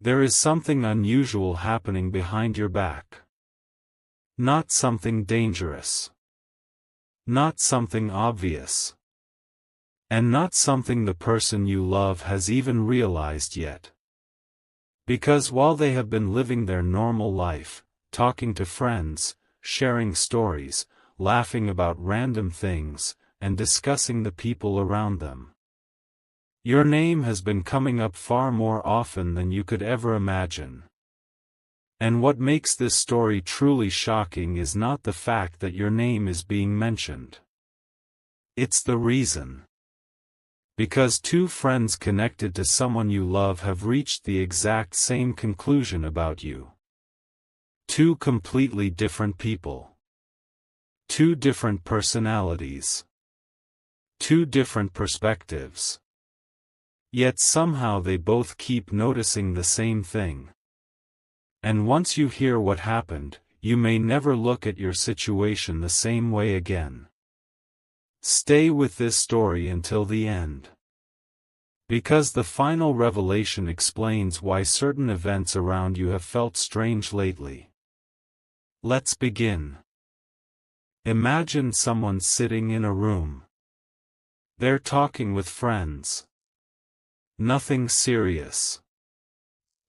There is something unusual happening behind your back. Not something dangerous. Not something obvious. And not something the person you love has even realized yet. Because while they have been living their normal life, talking to friends, sharing stories, laughing about random things, and discussing the people around them, your name has been coming up far more often than you could ever imagine. And what makes this story truly shocking is not the fact that your name is being mentioned. It's the reason. Because two friends connected to someone you love have reached the exact same conclusion about you. Two completely different people. Two different personalities. Two different perspectives. Yet somehow they both keep noticing the same thing. And once you hear what happened, you may never look at your situation the same way again. Stay with this story until the end. Because the final revelation explains why certain events around you have felt strange lately. Let's begin. Imagine someone sitting in a room. They're talking with friends. Nothing serious.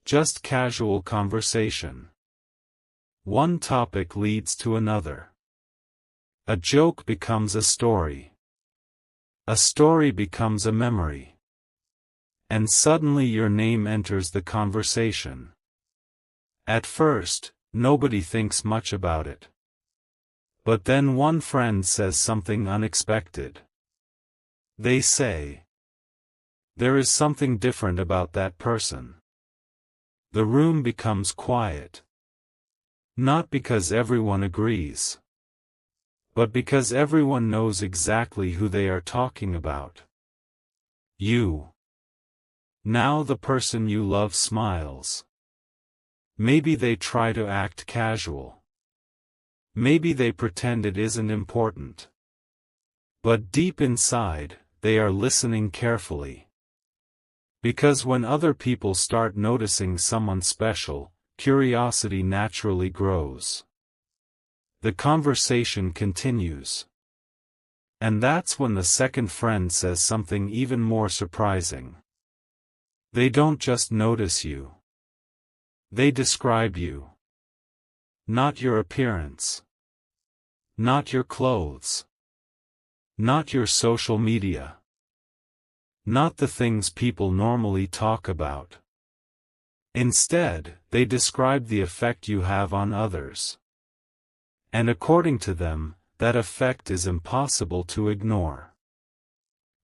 Just casual conversation. One topic leads to another. A joke becomes a story. A story becomes a memory. And suddenly your name enters the conversation. At first, nobody thinks much about it. But then one friend says something unexpected. They say, "There is something different about that person." The room becomes quiet. Not because everyone agrees, but because everyone knows exactly who they are talking about. You. Now the person you love smiles. Maybe they try to act casual. Maybe they pretend it isn't important. But deep inside, they are listening carefully. Because when other people start noticing someone special, curiosity naturally grows. The conversation continues. And that's when the second friend says something even more surprising. They don't just notice you. They describe you. Not your appearance. Not your clothes. Not your social media. Not the things people normally talk about. Instead, they describe the effect you have on others. And according to them, that effect is impossible to ignore.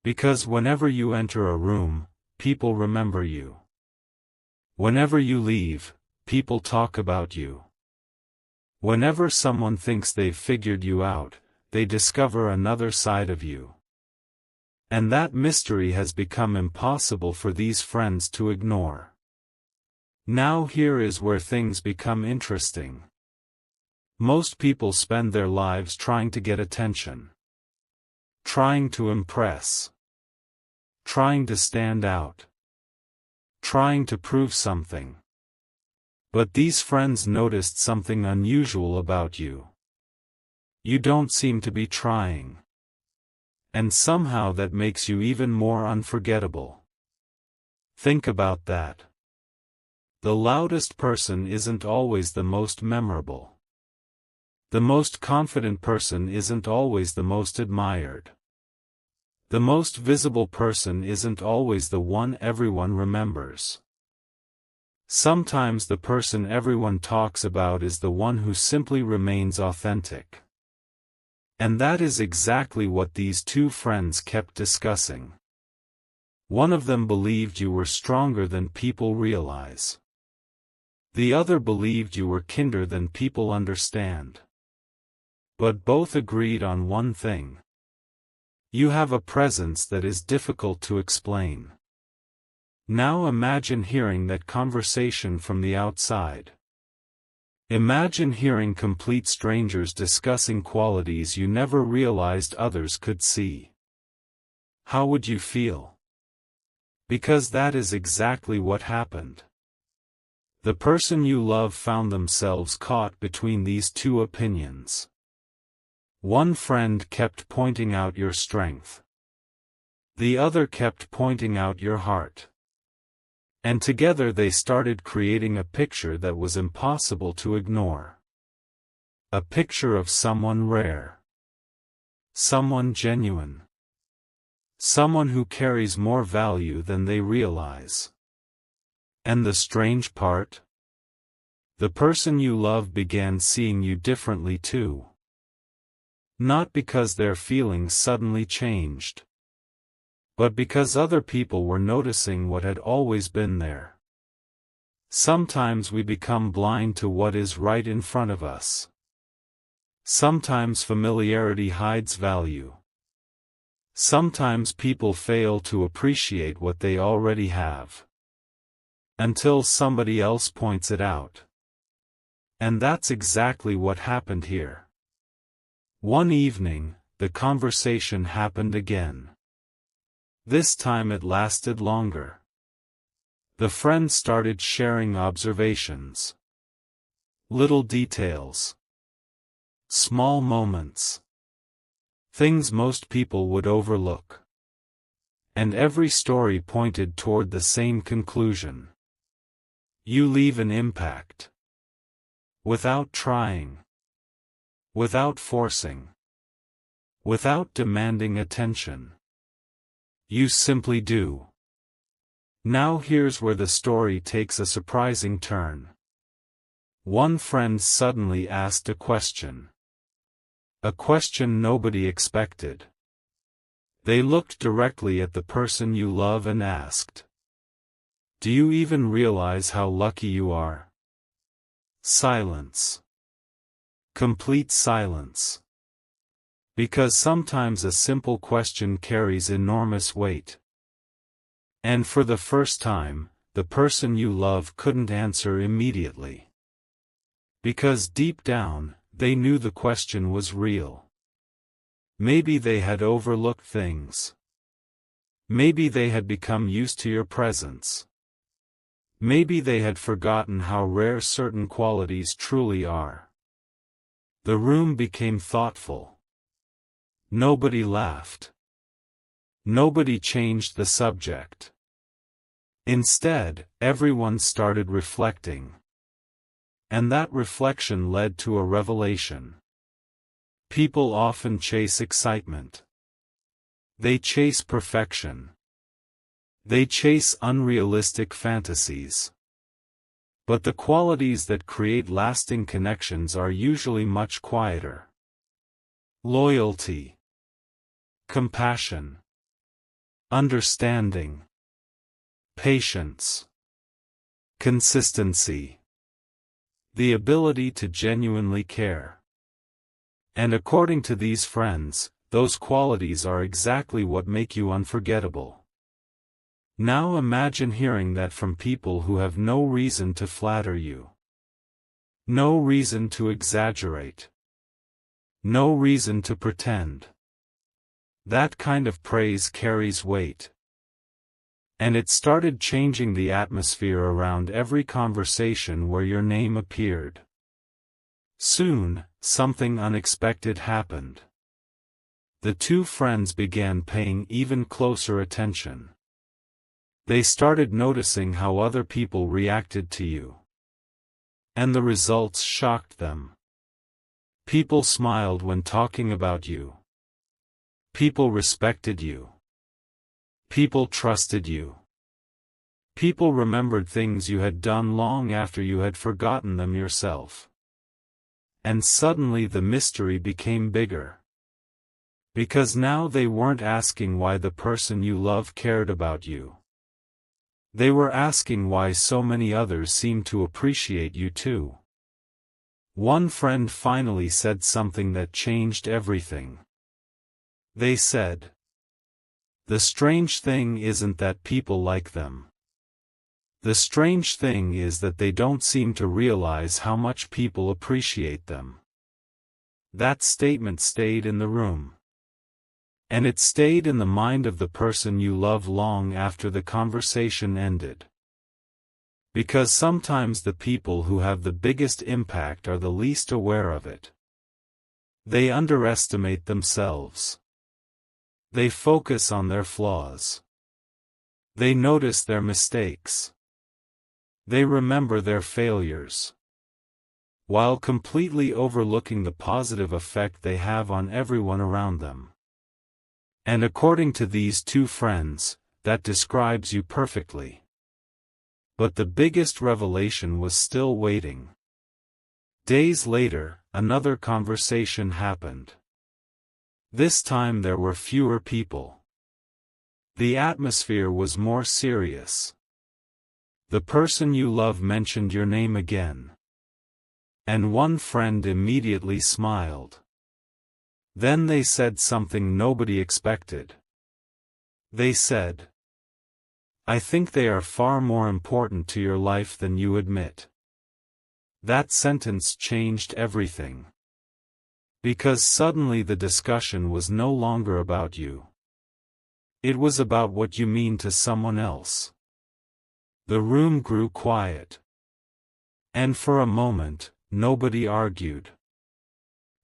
Because whenever you enter a room, people remember you. Whenever you leave, people talk about you. Whenever someone thinks they've figured you out, they discover another side of you. And that mystery has become impossible for these friends to ignore. Now here is where things become interesting. Most people spend their lives trying to get attention. Trying to impress. Trying to stand out. Trying to prove something. But these friends noticed something unusual about you. You don't seem to be trying. And somehow that makes you even more unforgettable. Think about that. The loudest person isn't always the most memorable. The most confident person isn't always the most admired. The most visible person isn't always the one everyone remembers. Sometimes the person everyone talks about is the one who simply remains authentic. And that is exactly what these two friends kept discussing. One of them believed you were stronger than people realize. The other believed you were kinder than people understand. But both agreed on one thing. You have a presence that is difficult to explain. Now imagine hearing that conversation from the outside. Imagine hearing complete strangers discussing qualities you never realized others could see. How would you feel? Because that is exactly what happened. The person you love found themselves caught between these two opinions. One friend kept pointing out your strength. The other kept pointing out your heart. And together they started creating a picture that was impossible to ignore. A picture of someone rare. Someone genuine. Someone who carries more value than they realize. And the strange part? The person you love began seeing you differently too. Not because their feelings suddenly changed, but because other people were noticing what had always been there. Sometimes we become blind to what is right in front of us. Sometimes familiarity hides value. Sometimes people fail to appreciate what they already have. Until somebody else points it out. And that's exactly what happened here. One evening, the conversation happened again. This time it lasted longer. The friend started sharing observations. Little details. Small moments. Things most people would overlook. And every story pointed toward the same conclusion. You leave an impact. Without trying. Without forcing. Without demanding attention. You simply do. Now here's where the story takes a surprising turn. One friend suddenly asked a question. A question nobody expected. They looked directly at the person you love and asked, "Do you even realize how lucky you are?" Silence. Complete silence. Because sometimes a simple question carries enormous weight. And for the first time, the person you love couldn't answer immediately. Because deep down, they knew the question was real. Maybe they had overlooked things. Maybe they had become used to your presence. Maybe they had forgotten how rare certain qualities truly are. The room became thoughtful. Nobody laughed. Nobody changed the subject. Instead, everyone started reflecting. And that reflection led to a revelation. People often chase excitement. They chase perfection. They chase unrealistic fantasies. But the qualities that create lasting connections are usually much quieter. Loyalty. Compassion. Understanding. Patience. Consistency. The ability to genuinely care. And according to these friends, those qualities are exactly what make you unforgettable. Now imagine hearing that from people who have no reason to flatter you. No reason to exaggerate. No reason to pretend. That kind of praise carries weight. And it started changing the atmosphere around every conversation where your name appeared. Soon, something unexpected happened. The two friends began paying even closer attention. They started noticing how other people reacted to you. And the results shocked them. People smiled when talking about you. People respected you. People trusted you. People remembered things you had done long after you had forgotten them yourself. And suddenly the mystery became bigger. Because now they weren't asking why the person you love cared about you. They were asking why so many others seemed to appreciate you too. One friend finally said something that changed everything. They said, "The strange thing isn't that people like them. The strange thing is that they don't seem to realize how much people appreciate them." That statement stayed in the room. And it stayed in the mind of the person you love long after the conversation ended. Because sometimes the people who have the biggest impact are the least aware of it. They underestimate themselves. They focus on their flaws. They notice their mistakes. They remember their failures, while completely overlooking the positive effect they have on everyone around them. And according to these two friends, that describes you perfectly. But the biggest revelation was still waiting. Days later, another conversation happened. This time there were fewer people. The atmosphere was more serious. The person you love mentioned your name again. And one friend immediately smiled. Then they said something nobody expected. They said, "I think they are far more important to your life than you admit." That sentence changed everything. Because suddenly the discussion was no longer about you. It was about what you mean to someone else. The room grew quiet. And for a moment, nobody argued.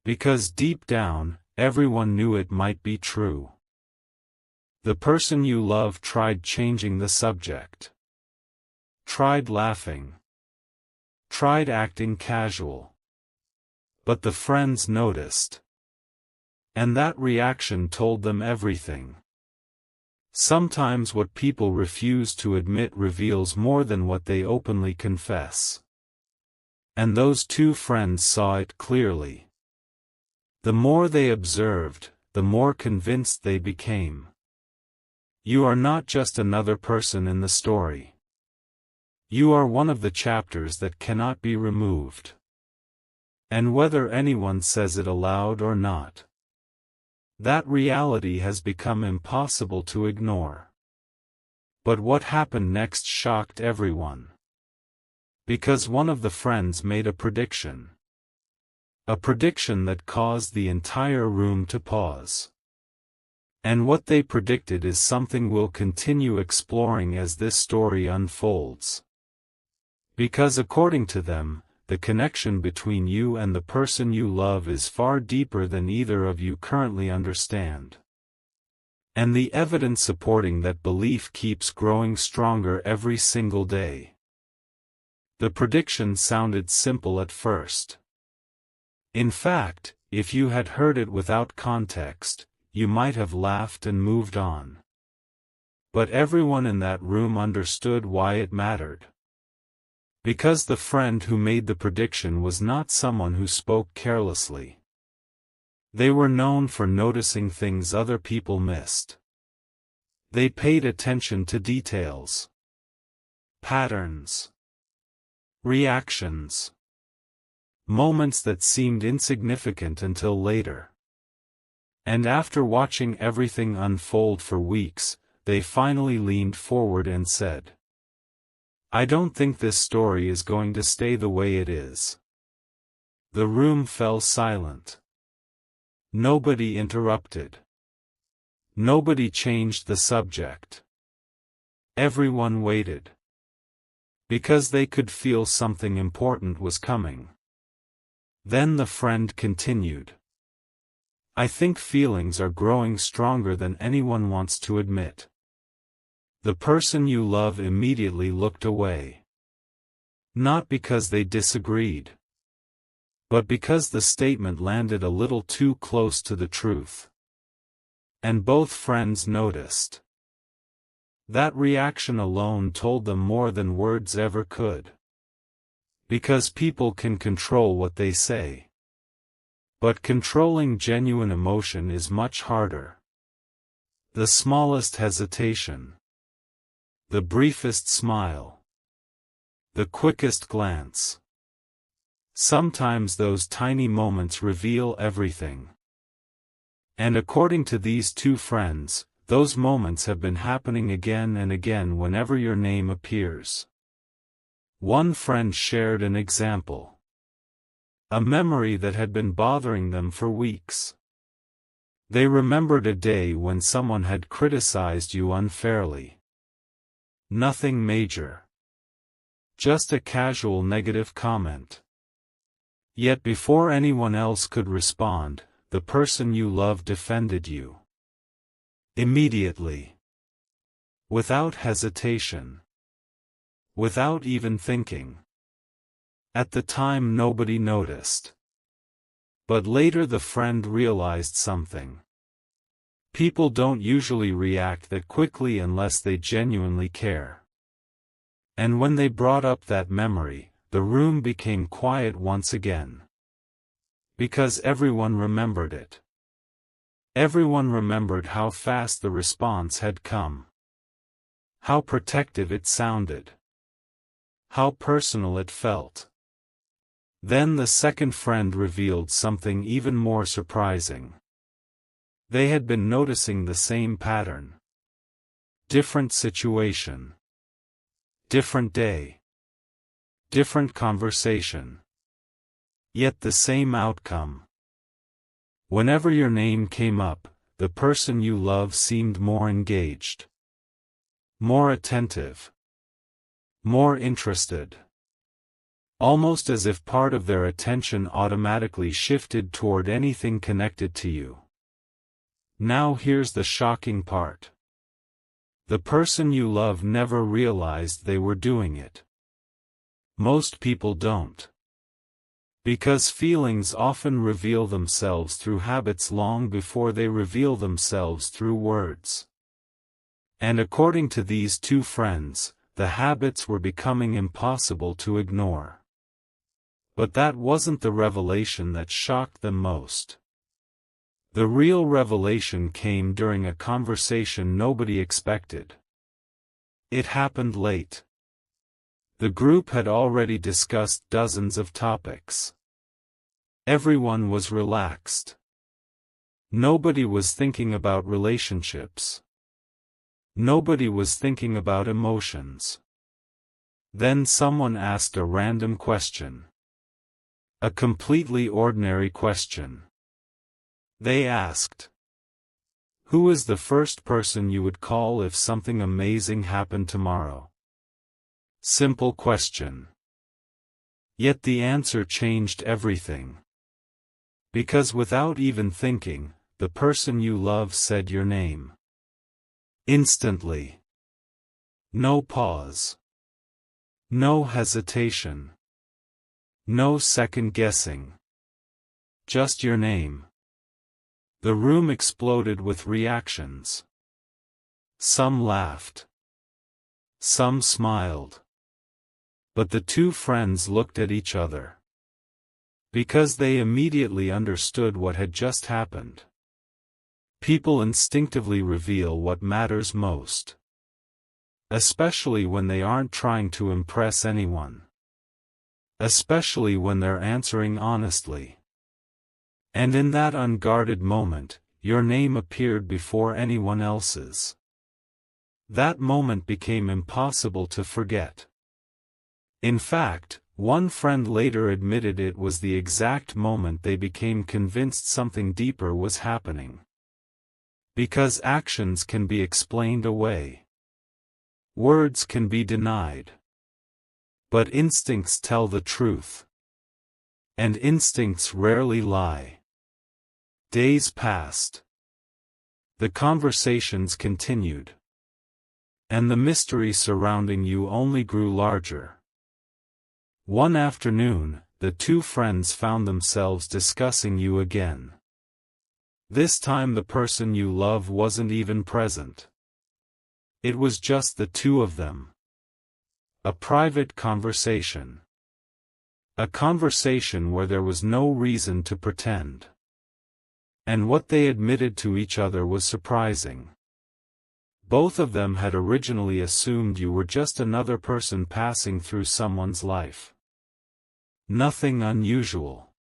Because deep down, everyone knew it might be true. The person you love tried changing the subject. Tried laughing. Tried acting casual. But the friends noticed. And that reaction told them everything. Sometimes what people refuse to admit reveals more than what they openly confess. And those two friends saw it clearly. The more they observed, the more convinced they became. You are not just another person in the story. You are one of the chapters that cannot be removed. And whether anyone says it aloud or not, that reality has become impossible to ignore. But what happened next shocked everyone. Because one of the friends made a prediction. A prediction that caused the entire room to pause. And what they predicted is something we'll continue exploring as this story unfolds. Because according to them, the connection between you and the person you love is far deeper than either of you currently understand. And the evidence supporting that belief keeps growing stronger every single day. The prediction sounded simple at first. In fact, if you had heard it without context, you might have laughed and moved on. But everyone in that room understood why it mattered. Because the friend who made the prediction was not someone who spoke carelessly. They were known for noticing things other people missed. They paid attention to details. Patterns. Reactions. Moments that seemed insignificant until later. And after watching everything unfold for weeks, they finally leaned forward and said, "I don't think this story is going to stay the way it is." The room fell silent. Nobody interrupted. Nobody changed the subject. Everyone waited. Because they could feel something important was coming. Then the friend continued. "I think feelings are growing stronger than anyone wants to admit." The person you love immediately looked away. Not because they disagreed, but because the statement landed a little too close to the truth. And both friends noticed. That reaction alone told them more than words ever could. Because people can control what they say. But controlling genuine emotion is much harder. The smallest hesitation. The briefest smile. The quickest glance. Sometimes those tiny moments reveal everything. And according to these two friends, those moments have been happening again and again whenever your name appears. One friend shared an example. A memory that had been bothering them for weeks. They remembered a day when someone had criticized you unfairly. Nothing major. Just a casual negative comment. Yet before anyone else could respond, the person you love defended you. Immediately. Without hesitation. Without even thinking. At the time nobody noticed. But later the friend realized something. People don't usually react that quickly unless they genuinely care. And when they brought up that memory, the room became quiet once again. Because everyone remembered it. Everyone remembered how fast the response had come. How protective it sounded. How personal it felt. Then the second friend revealed something even more surprising. They had been noticing the same pattern. Different situation. Different day. Different conversation. Yet the same outcome. Whenever your name came up, the person you love seemed more engaged. More attentive. More interested. Almost as if part of their attention automatically shifted toward anything connected to you. Now here's the shocking part. The person you love never realized they were doing it. Most people don't. Because feelings often reveal themselves through habits long before they reveal themselves through words. And according to these two friends, the habits were becoming impossible to ignore. But that wasn't the revelation that shocked them most. The real revelation came during a conversation nobody expected. It happened late. The group had already discussed dozens of topics. Everyone was relaxed. Nobody was thinking about relationships. Nobody was thinking about emotions. Then someone asked a random question. A completely ordinary question. They asked, "Who is the first person you would call if something amazing happened tomorrow?" Simple question. Yet the answer changed everything. Because without even thinking, the person you love said your name. Instantly. No pause. No hesitation. No second guessing. Just your name. The room exploded with reactions. Some laughed. Some smiled. But the two friends looked at each other. Because they immediately understood what had just happened. People instinctively reveal what matters most. Especially when they aren't trying to impress anyone. Especially when they're answering honestly. And in that unguarded moment, your name appeared before anyone else's. That moment became impossible to forget. In fact, one friend later admitted it was the exact moment they became convinced something deeper was happening. Because actions can be explained away. Words can be denied. But instincts tell the truth. And instincts rarely lie. Days passed. The conversations continued. And the mystery surrounding you only grew larger. One afternoon, the two friends found themselves discussing you again. This time the person you love wasn't even present. It was just the two of them. A private conversation. A conversation where there was no reason to pretend. And what they admitted to each other was surprising. Both of them had originally assumed you were just another person passing through someone's life. Nothing unusual.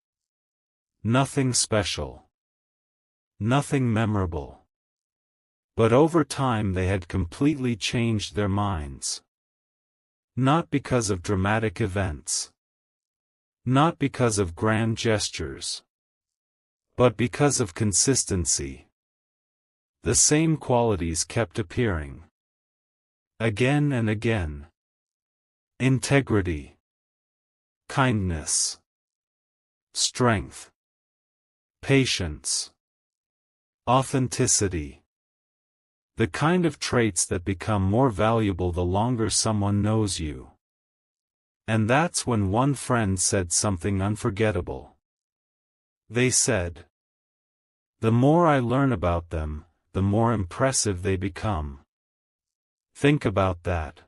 Nothing special. Nothing memorable. But over time they had completely changed their minds. Not because of dramatic events. Not because of grand gestures. But because of consistency. The same qualities kept appearing. Again and again. integrity, kindness, strength, patience, authenticity. The kind of traits that become more valuable the longer someone knows you. And that's when one friend said something unforgettable. They said, "The more I learn about them, the more impressive they become." Think about that.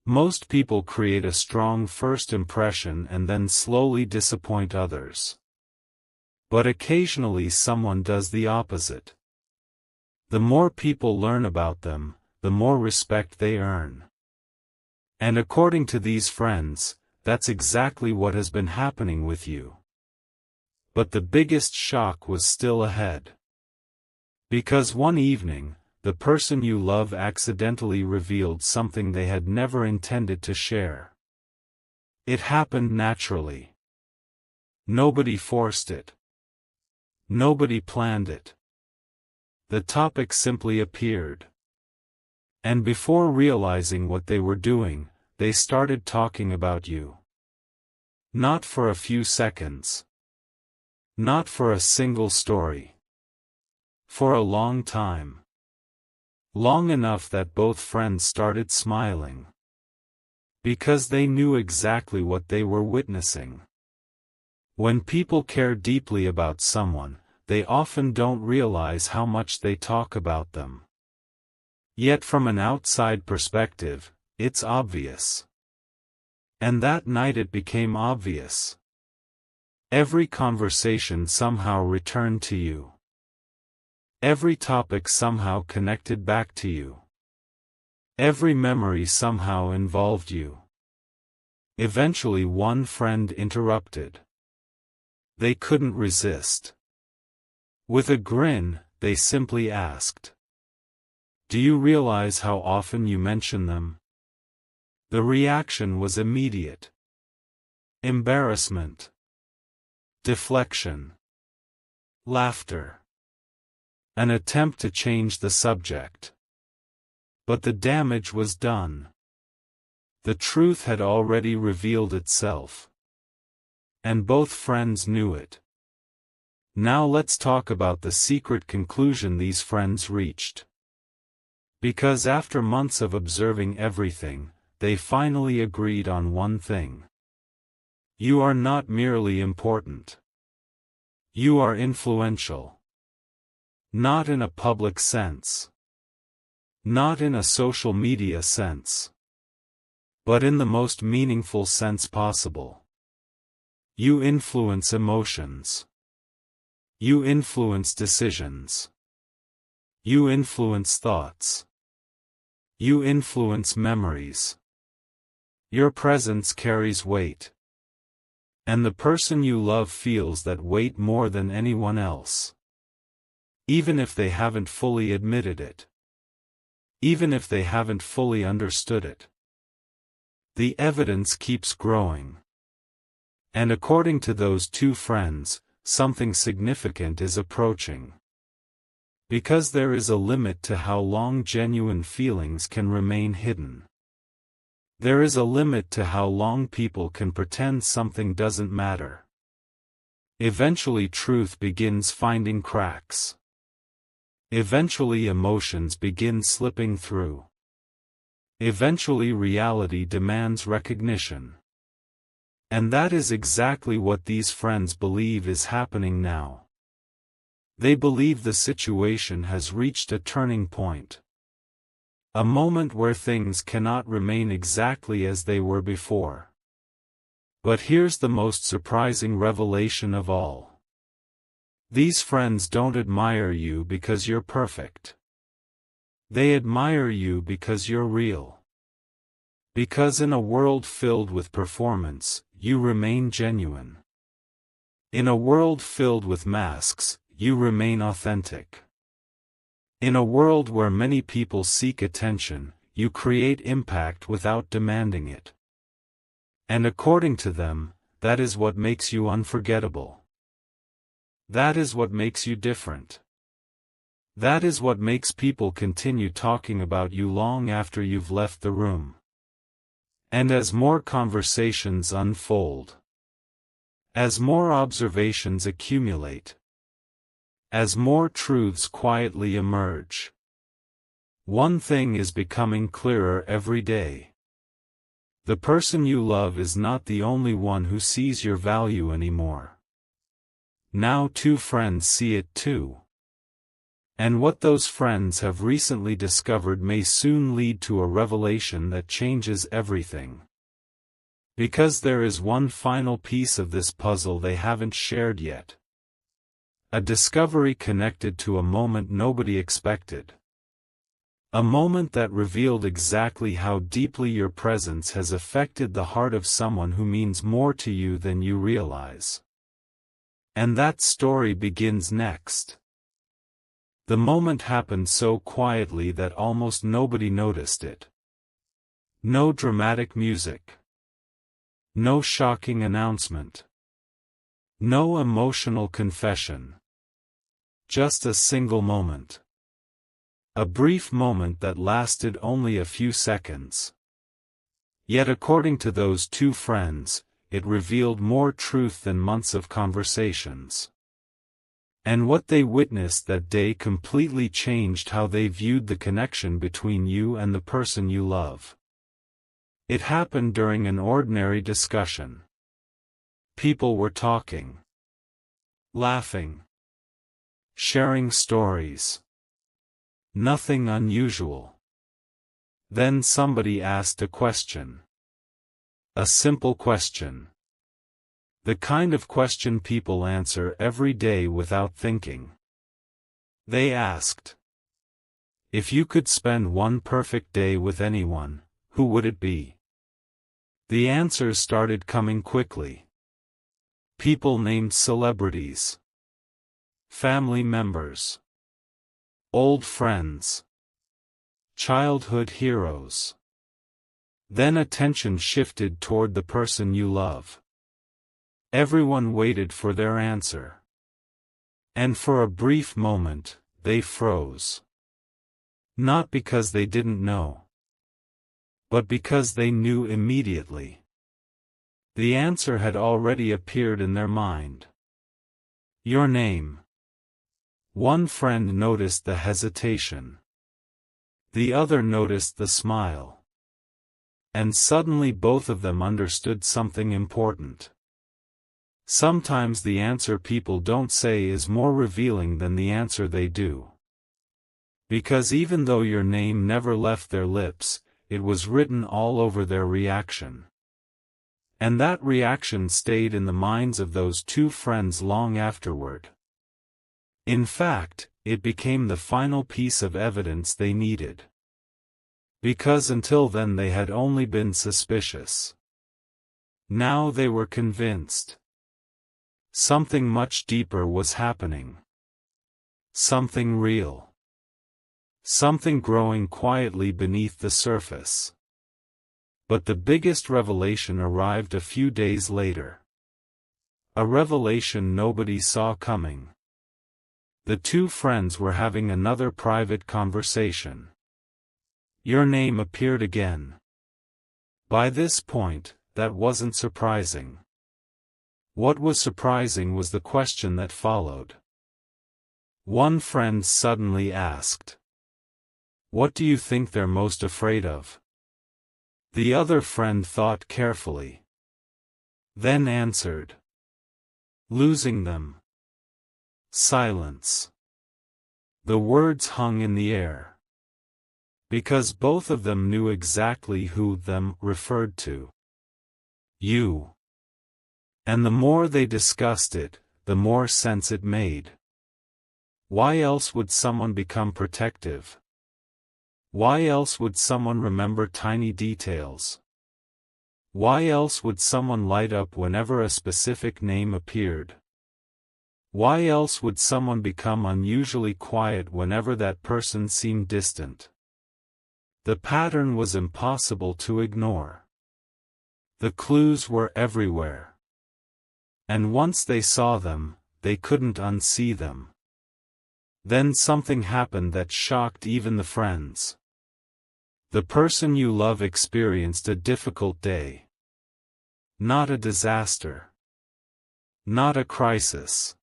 Most people create a strong first impression and then slowly disappoint others. But occasionally someone does the opposite. The more people learn about them, the more respect they earn. And according to these friends, that's exactly what has been happening with you. But the biggest shock was still ahead. Because one evening, the person you love accidentally revealed something they had never intended to share. It happened naturally. Nobody forced it. Nobody planned it. The topic simply appeared. And before realizing what they were doing, they started talking about you. Not for a few seconds. Not for a single story. For a long time. Long enough that both friends started smiling. Because they knew exactly what they were witnessing. When people care deeply about someone, they often don't realize how much they talk about them. Yet from an outside perspective, it's obvious. And that night it became obvious. Every conversation somehow returned to you. Every topic somehow connected back to you. Every memory somehow involved you. Eventually one friend interrupted. They couldn't resist. With a grin, they simply asked, "Do you realize how often you mention them?" The reaction was immediate. Embarrassment. Deflection. Laughter. An attempt to change the subject. But the damage was done. The truth had already revealed itself. And both friends knew it. Now let's talk about the secret conclusion these friends reached. Because after months of observing everything, they finally agreed on one thing. You are not merely important. You are influential. Not in a public sense. Not in a social media sense. But in the most meaningful sense possible. You influence emotions. You influence decisions. You influence thoughts. You influence memories. Your presence carries weight. And the person you love feels that weight more than anyone else. Even if they haven't fully admitted it. Even if they haven't fully understood it. The evidence keeps growing. And according to those two friends, something significant is approaching. Because there is a limit to how long genuine feelings can remain hidden. There is a limit to how long people can pretend something doesn't matter. Eventually truth begins finding cracks. Eventually emotions begin slipping through. Eventually reality demands recognition. And that is exactly what these friends believe is happening now. They believe the situation has reached a turning point. A moment where things cannot remain exactly as they were before. But here's the most surprising revelation of all. These friends don't admire you because you're perfect. They admire you because you're real. Because in a world filled with performance, you remain genuine. In a world filled with masks, you remain authentic. In a world where many people seek attention, you create impact without demanding it. And according to them, that is what makes you unforgettable. That is what makes you different. That is what makes people continue talking about you long after you've left the room. And as more conversations unfold, as more observations accumulate, as more truths quietly emerge, one thing is becoming clearer every day. The person you love is not the only one who sees your value anymore. Now two friends see it too. And what those friends have recently discovered may soon lead to a revelation that changes everything. Because there is one final piece of this puzzle they haven't shared yet. A discovery connected to a moment nobody expected. A moment that revealed exactly how deeply your presence has affected the heart of someone who means more to you than you realize. And that story begins next. The moment happened so quietly that almost nobody noticed it. No dramatic music. No shocking announcement. No emotional confession. Just a single moment. A brief moment that lasted only a few seconds. Yet according to those two friends, it revealed more truth than months of conversations. And what they witnessed that day completely changed how they viewed the connection between you and the person you love. It happened during an ordinary discussion. People were talking, laughing, sharing stories. Nothing unusual. Then somebody asked a question. A simple question. The kind of question people answer every day without thinking. They asked, if you could spend one perfect day with anyone, who would it be? The answers started coming quickly. People named celebrities, family members, old friends, childhood heroes. Then attention shifted toward the person you love. Everyone waited for their answer. And for a brief moment, they froze. Not because they didn't know, but because they knew immediately. The answer had already appeared in their mind. Your name. One friend noticed the hesitation. The other noticed the smile. And suddenly both of them understood something important. Sometimes the answer people don't say is more revealing than the answer they do. Because even though your name never left their lips, it was written all over their reaction. And that reaction stayed in the minds of those two friends long afterward. In fact, it became the final piece of evidence they needed. Because until then they had only been suspicious. Now they were convinced. Something much deeper was happening. Something real. Something growing quietly beneath the surface. But the biggest revelation arrived a few days later. A revelation nobody saw coming. The two friends were having another private conversation. Your name appeared again. By this point, that wasn't surprising. What was surprising was the question that followed. One friend suddenly asked, what do you think they're most afraid of? The other friend thought carefully. Then answered, losing them. Silence. The words hung in the air. Because both of them knew exactly who them referred to. You. And the more they discussed it, the more sense it made. Why else would someone become protective? Why else would someone remember tiny details? Why else would someone light up whenever a specific name appeared? Why else would someone become unusually quiet whenever that person seemed distant? The pattern was impossible to ignore. The clues were everywhere. And once they saw them, they couldn't unsee them. Then something happened that shocked even the friends. The person you love experienced a difficult day. Not a disaster. Not a crisis.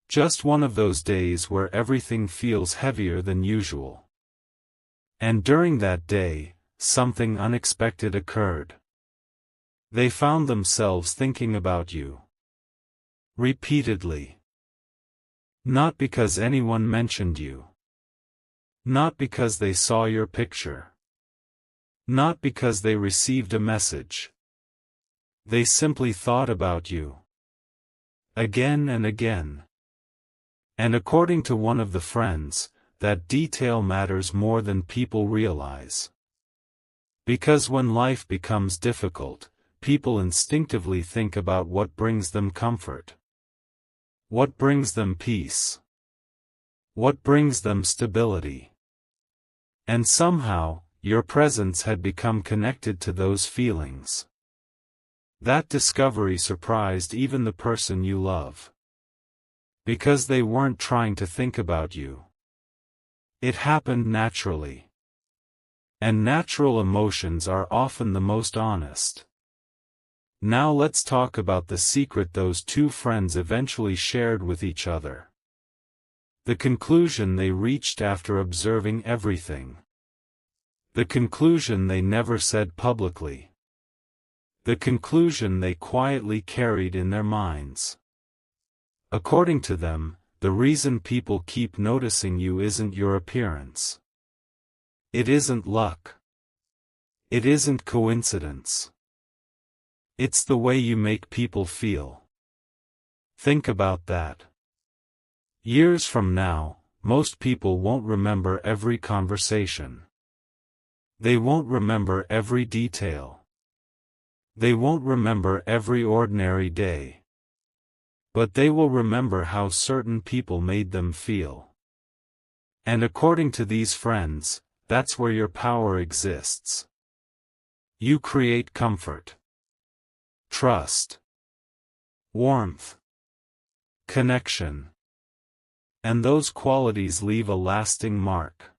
Just one of those days where everything feels heavier than usual. And during that day, something unexpected occurred. They found themselves thinking about you. Repeatedly. Not because anyone mentioned you. Not because they saw your picture. Not because they received a message. They simply thought about you. Again and again. And according to one of the friends, that detail matters more than people realize. Because when life becomes difficult, people instinctively think about what brings them comfort. What brings them peace. What brings them stability. And somehow, your presence had become connected to those feelings. That discovery surprised even the person you love. Because they weren't trying to think about you. It happened naturally. And natural emotions are often the most honest. Now let's talk about the secret those two friends eventually shared with each other. The conclusion they reached after observing everything. The conclusion they never said publicly. The conclusion they quietly carried in their minds. According to them, the reason people keep noticing you isn't your appearance. It isn't luck. It isn't coincidence. It's the way you make people feel. Think about that. Years from now, most people won't remember every conversation. They won't remember every detail. They won't remember every ordinary day. But they will remember how certain people made them feel. And according to these friends, that's where your power exists. You create comfort, trust, warmth, connection. And those qualities leave a lasting mark.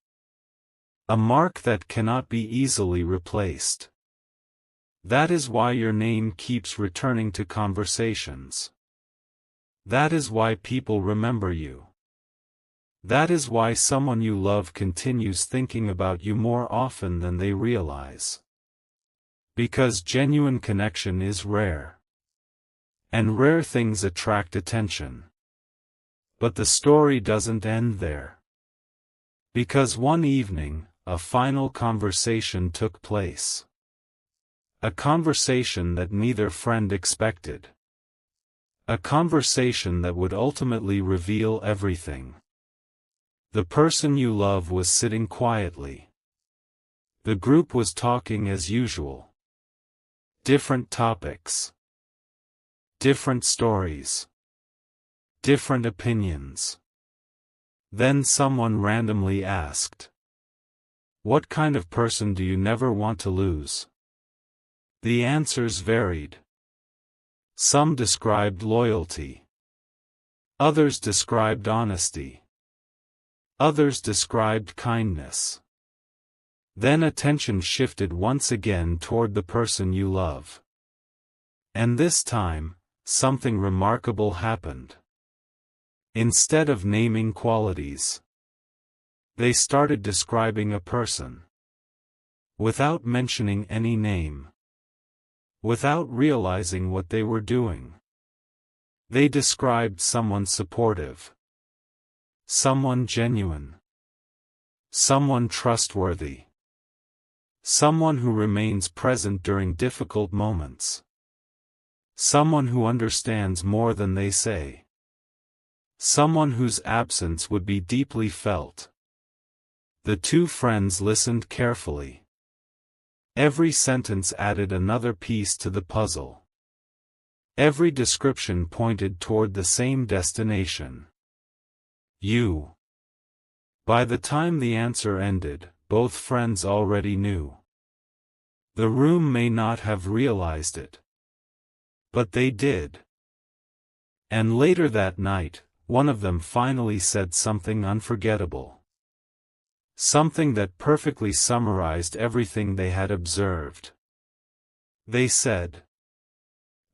A mark that cannot be easily replaced. That is why your name keeps returning to conversations. That is why people remember you. That is why someone you love continues thinking about you more often than they realize. Because genuine connection is rare. And rare things attract attention. But the story doesn't end there. Because one evening, a final conversation took place. A conversation that neither friend expected. A conversation that would ultimately reveal everything. The person you love was sitting quietly. The group was talking as usual. Different topics. Different stories. Different opinions. Then someone randomly asked, "What kind of person do you never want to lose?" The answers varied. Some described loyalty. Others described honesty. Others described kindness. Then attention shifted once again toward the person you love. And this time, something remarkable happened. Instead of naming qualities, they started describing a person. Without mentioning any name. Without realizing what they were doing. They described someone supportive. Someone genuine. Someone trustworthy. Someone who remains present during difficult moments. Someone who understands more than they say. Someone whose absence would be deeply felt. The two friends listened carefully. Every sentence added another piece to the puzzle. Every description pointed toward the same destination. You. By the time the answer ended, both friends already knew. The room may not have realized it. But they did. And later that night, one of them finally said something unforgettable. Something that perfectly summarized everything they had observed. They said,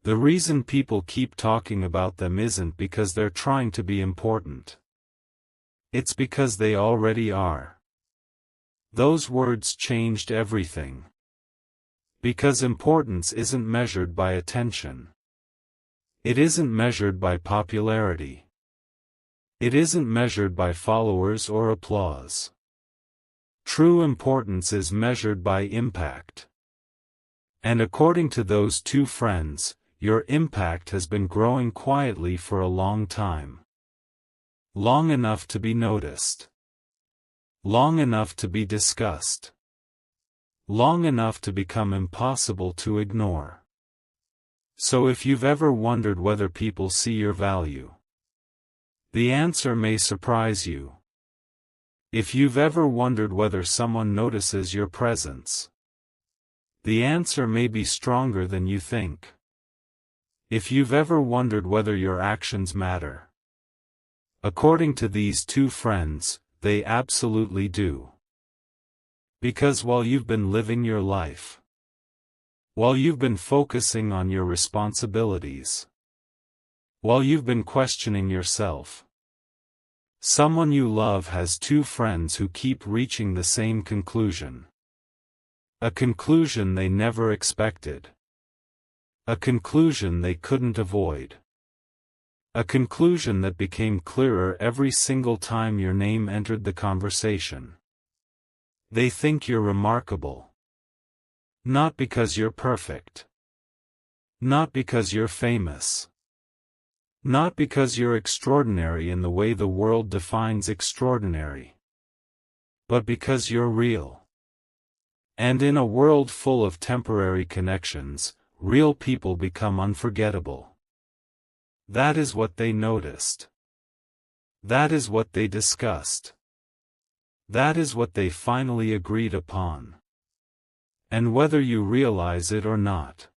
"The reason people keep talking about them isn't because they're trying to be important. It's because they already are." Those words changed everything. Because importance isn't measured by attention. It isn't measured by popularity. It isn't measured by followers or applause. True importance is measured by impact. And according to those two friends, your impact has been growing quietly for a long time. Long enough to be noticed. Long enough to be discussed. Long enough to become impossible to ignore. So if you've ever wondered whether people see your value, the answer may surprise you. If you've ever wondered whether someone notices your presence, the answer may be stronger than you think. If you've ever wondered whether your actions matter, according to these two friends, they absolutely do. Because while you've been living your life, while you've been focusing on your responsibilities, while you've been questioning yourself, someone you love has two friends who keep reaching the same conclusion. A conclusion they never expected. A conclusion they couldn't avoid. A conclusion that became clearer every single time your name entered the conversation. They think you're remarkable. Not because you're perfect. Not because you're famous. Not because you're extraordinary in the way the world defines extraordinary. But because you're real. And in a world full of temporary connections, real people become unforgettable. That is what they noticed. That is what they discussed. That is what they finally agreed upon. And whether you realize it or not,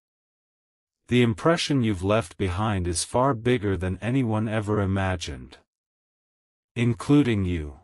the impression you've left behind is far bigger than anyone ever imagined. Including you.